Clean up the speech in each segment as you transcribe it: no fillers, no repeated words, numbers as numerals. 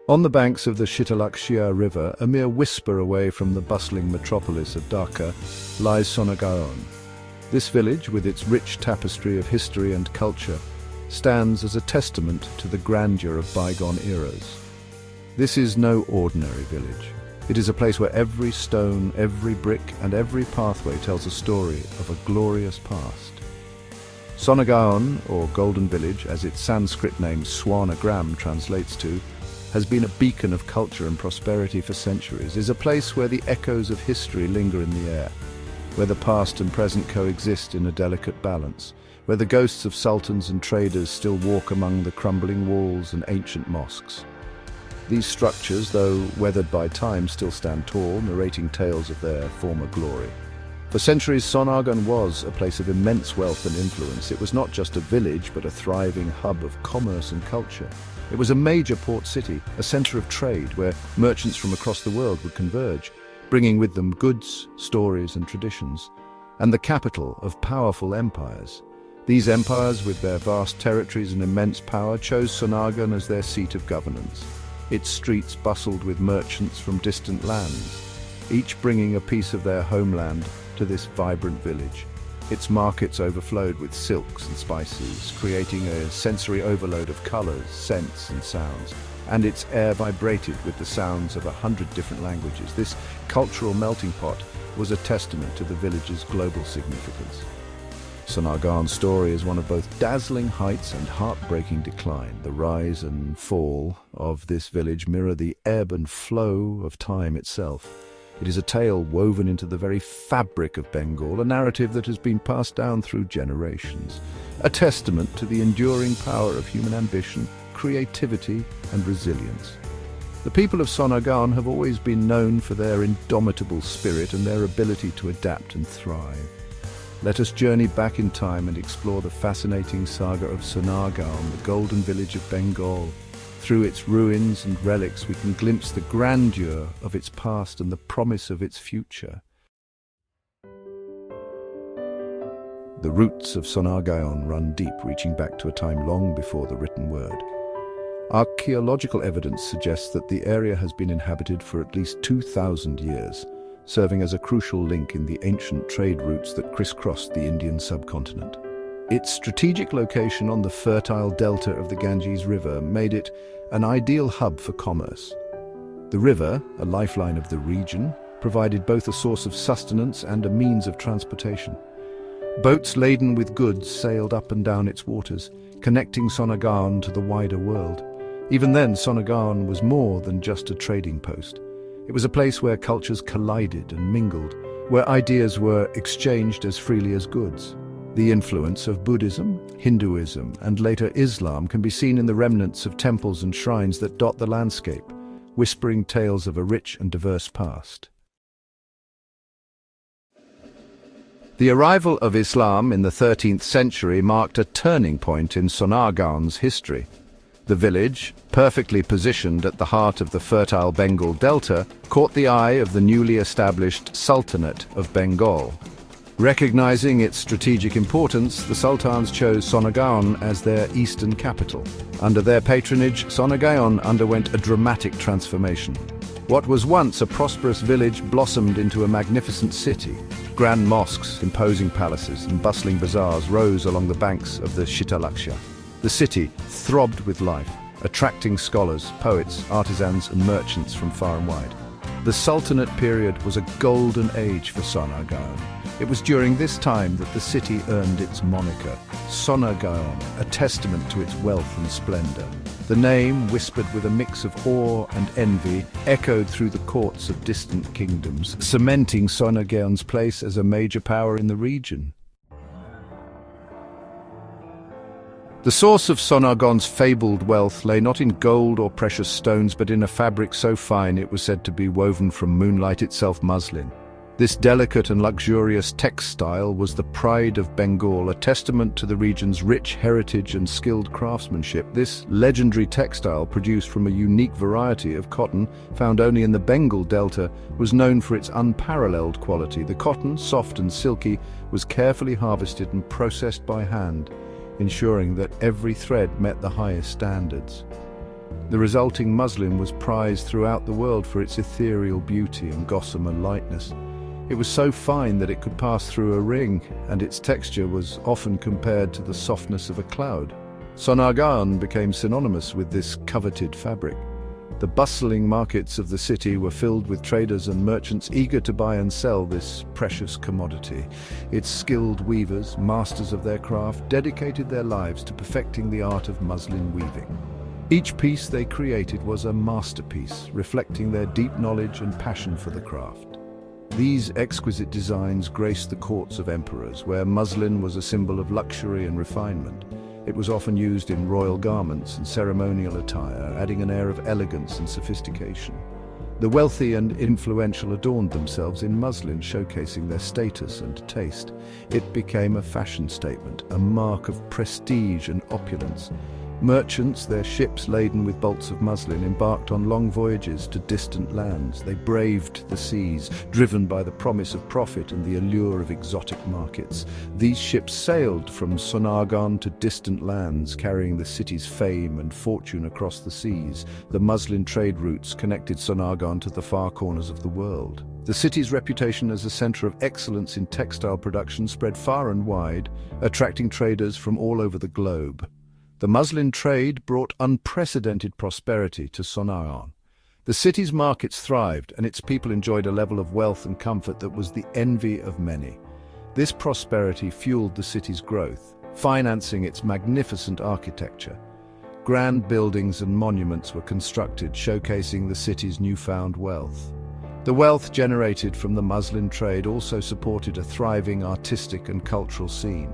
On the banks of the Shitalakshya River, a mere whisper away from the bustling metropolis of Dhaka, lies Sonargoan. This village, with its rich tapestry of history and culture, stands as a testament to the grandeur of bygone eras. This is no ordinary village. It is a place where every stone, every brick, and every pathway tells a story of a glorious past. Sonargoan, or Golden Village, as its Sanskrit name Swanagram translates to, has been a beacon of culture and prosperity for centuries, is a place where the echoes of history linger in the air, where the past and present coexist in a delicate balance, where the ghosts of sultans and traders still walk among the crumbling walls and ancient mosques. These structures, though weathered by time, still stand tall, narrating tales of their former glory. For centuries, Sonargoan was a place of immense wealth and influence. It was not just a village, but a thriving hub of commerce and culture. It was a major port city, a center of trade where merchants from across the world would converge, bringing with them goods, stories, and traditions, and the capital of powerful empires. These empires, with their vast territories and immense power, chose Sonargoan as their seat of governance. Its streets bustled with merchants from distant lands, each bringing a piece of their homeland to this vibrant village. Its markets overflowed with silks and spices, creating a sensory overload of colors, scents, and sounds. And its air vibrated with the sounds of 100 different languages. This cultural melting pot was a testament to the village's global significance. Sonargoan's story is one of both dazzling heights and heartbreaking decline. The rise and fall of this village mirror the ebb and flow of time itself. It is a tale woven into the very fabric of Bengal, a narrative that has been passed down through generations, a testament to the enduring power of human ambition, creativity, and resilience. The people of Sonargoan have always been known for their indomitable spirit and their ability to adapt and thrive. Let us journey back in time and explore the fascinating saga of Sonargoan, the golden village of Bengal. Through its ruins and relics, we can glimpse the grandeur of its past and the promise of its future. The roots of Sonargoan run deep, reaching back to a time long before the written word. Archaeological evidence suggests that the area has been inhabited for at least 2,000 years, serving as a crucial link in the ancient trade routes that crisscrossed the Indian subcontinent. Its strategic location on the fertile delta of the Ganges River made it an ideal hub for commerce. The river, a lifeline of the region, provided both a source of sustenance and a means of transportation. Boats laden with goods sailed up and down its waters, connecting Sonargoan to the wider world. Even then, Sonargoan was more than just a trading post. It was a place where cultures collided and mingled, where ideas were exchanged as freely as goods. The influence of Buddhism, Hinduism, and later Islam can be seen in the remnants of temples and shrines that dot the landscape, whispering tales of a rich and diverse past. The arrival of Islam in the 13th century marked a turning point in Sonargoan's history. The village, perfectly positioned at the heart of the fertile Bengal Delta, caught the eye of the newly established Sultanate of Bengal. Recognizing its strategic importance, the sultans chose Sonargoan as their eastern capital. Under their patronage, Sonargoan underwent a dramatic transformation. What was once a prosperous village blossomed into a magnificent city. Grand mosques, imposing palaces, and bustling bazaars rose along the banks of the Shitalakshya. The city throbbed with life, attracting scholars, poets, artisans, and merchants from far and wide. The Sultanate period was a golden age for Sonargoan. It was during this time that the city earned its moniker, Sonargoan, a testament to its wealth and splendor. The name, whispered with a mix of awe and envy, echoed through the courts of distant kingdoms, cementing Sonargoan's place as a major power in the region. The source of Sonargoan's fabled wealth lay not in gold or precious stones, but in a fabric so fine it was said to be woven from moonlight itself, muslin. This delicate and luxurious textile was the pride of Bengal, a testament to the region's rich heritage and skilled craftsmanship. This legendary textile, produced from a unique variety of cotton found only in the Bengal Delta, was known for its unparalleled quality. The cotton, soft and silky, was carefully harvested and processed by hand, ensuring that every thread met the highest standards. The resulting muslin was prized throughout the world for its ethereal beauty and gossamer lightness. It was so fine that it could pass through a ring, and its texture was often compared to the softness of a cloud. Sonargoan became synonymous with this coveted fabric. The bustling markets of the city were filled with traders and merchants eager to buy and sell this precious commodity. Its skilled weavers, masters of their craft, dedicated their lives to perfecting the art of muslin weaving. Each piece they created was a masterpiece, reflecting their deep knowledge and passion for the craft. These exquisite designs graced the courts of emperors, where muslin was a symbol of luxury and refinement. It was often used in royal garments and ceremonial attire, adding an air of elegance and sophistication. The wealthy and influential adorned themselves in muslin, showcasing their status and taste. It became a fashion statement, a mark of prestige and opulence. Merchants, their ships laden with bolts of muslin, embarked on long voyages to distant lands. They braved the seas, driven by the promise of profit and the allure of exotic markets. These ships sailed from Sonargoan to distant lands, carrying the city's fame and fortune across the seas. The muslin trade routes connected Sonargoan to the far corners of the world. The city's reputation as a center of excellence in textile production spread far and wide, attracting traders from all over the globe. The muslin trade brought unprecedented prosperity to Sonargoan. The city's markets thrived, and its people enjoyed a level of wealth and comfort that was the envy of many. This prosperity fueled the city's growth, financing its magnificent architecture. Grand buildings and monuments were constructed, showcasing the city's newfound wealth. The wealth generated from the muslin trade also supported a thriving artistic and cultural scene.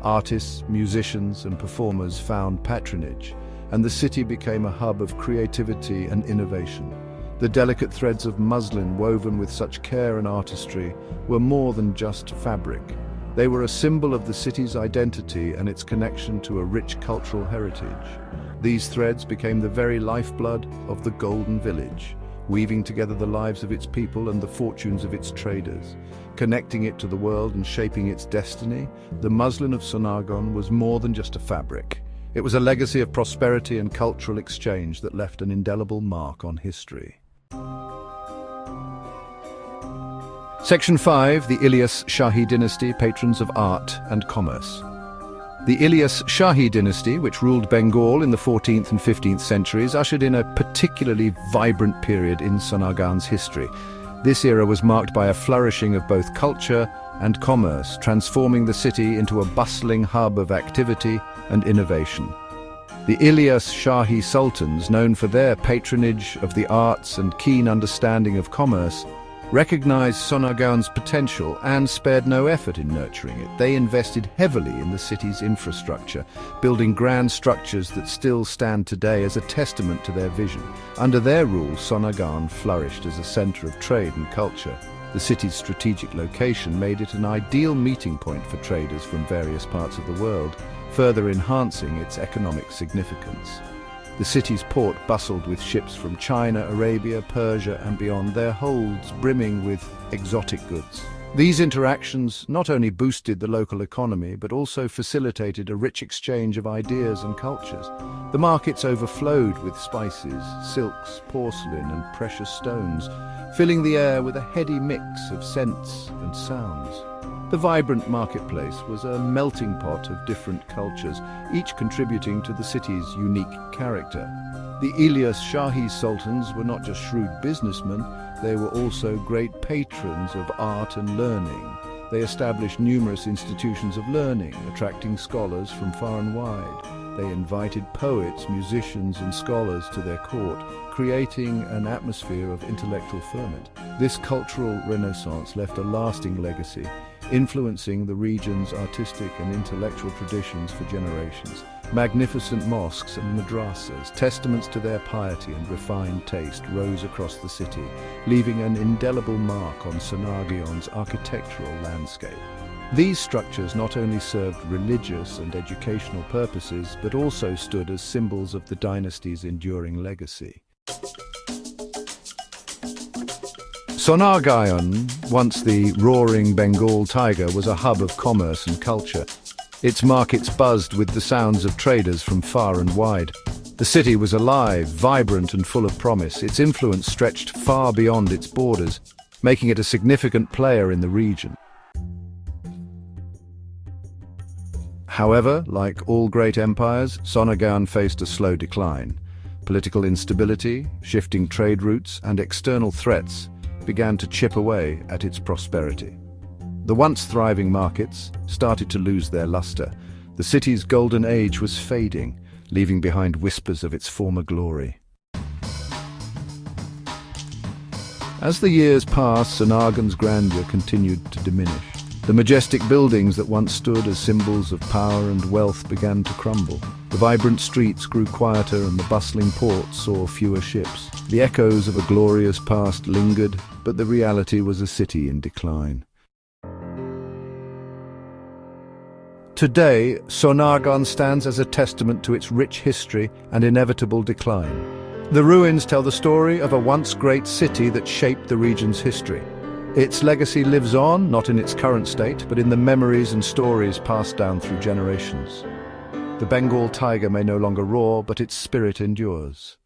Artists, musicians, and performers found patronage, and the city became a hub of creativity and innovation. The delicate threads of muslin woven with such care and artistry were more than just fabric. They were a symbol of the city's identity and its connection to a rich cultural heritage. These threads became the very lifeblood of the Golden Village, weaving together the lives of its people and the fortunes of its traders. Connecting it to the world and shaping its destiny, the muslin of Sonargoan was more than just a fabric. It was a legacy of prosperity and cultural exchange that left an indelible mark on history. Section 5. The Ilyas Shahi dynasty, patrons of art and commerce. The Ilyas Shahi dynasty, which ruled Bengal in the 14th and 15th centuries, ushered in a particularly vibrant period in Sonargoan's history. This era was marked by a flourishing of both culture and commerce, transforming the city into a bustling hub of activity and innovation. The Ilyas Shahi sultans, known for their patronage of the arts and keen understanding of commerce, recognized Sonargoan's potential and spared no effort in nurturing it. They invested heavily in the city's infrastructure, building grand structures that still stand today as a testament to their vision. Under their rule, Sonargoan flourished as a center of trade and culture. The city's strategic location made it an ideal meeting point for traders from various parts of the world, further enhancing its economic significance. The city's port bustled with ships from China, Arabia, Persia, and beyond, their holds brimming with exotic goods. These interactions not only boosted the local economy, but also facilitated a rich exchange of ideas and cultures. The markets overflowed with spices, silks, porcelain, and precious stones, filling the air with a heady mix of scents and sounds. The vibrant marketplace was a melting pot of different cultures, each contributing to the city's unique character. The Ilyas Shahi sultans were not just shrewd businessmen, they were also great patrons of art and learning. They established numerous institutions of learning, attracting scholars from far and wide. They invited poets, musicians, and scholars to their court, creating an atmosphere of intellectual ferment. This cultural renaissance left a lasting legacy, influencing the region's artistic and intellectual traditions for generations. Magnificent mosques and madrasas, testaments to their piety and refined taste, rose across the city, leaving an indelible mark on Sonargoan's architectural landscape. These structures not only served religious and educational purposes, but also stood as symbols of the dynasty's enduring legacy. Sonargoan, once the roaring Bengal tiger, was a hub of commerce and culture. Its markets buzzed with the sounds of traders from far and wide. The city was alive, vibrant and full of promise. Its influence stretched far beyond its borders, making it a significant player in the region. However, like all great empires, Sonargoan faced a slow decline. Political instability, shifting trade routes, and external threats began to chip away at its prosperity. The once thriving markets started to lose their luster. The city's golden age was fading, leaving behind whispers of its former glory. As the years passed, Sonargoan's grandeur continued to diminish. The majestic buildings that once stood as symbols of power and wealth began to crumble. The vibrant streets grew quieter and the bustling ports saw fewer ships. The echoes of a glorious past lingered, but the reality was a city in decline. Today, Sonargoan stands as a testament to its rich history and inevitable decline. The ruins tell the story of a once great city that shaped the region's history. Its legacy lives on, not in its current state, but in the memories and stories passed down through generations. The Bengal tiger may no longer roar, but its spirit endures.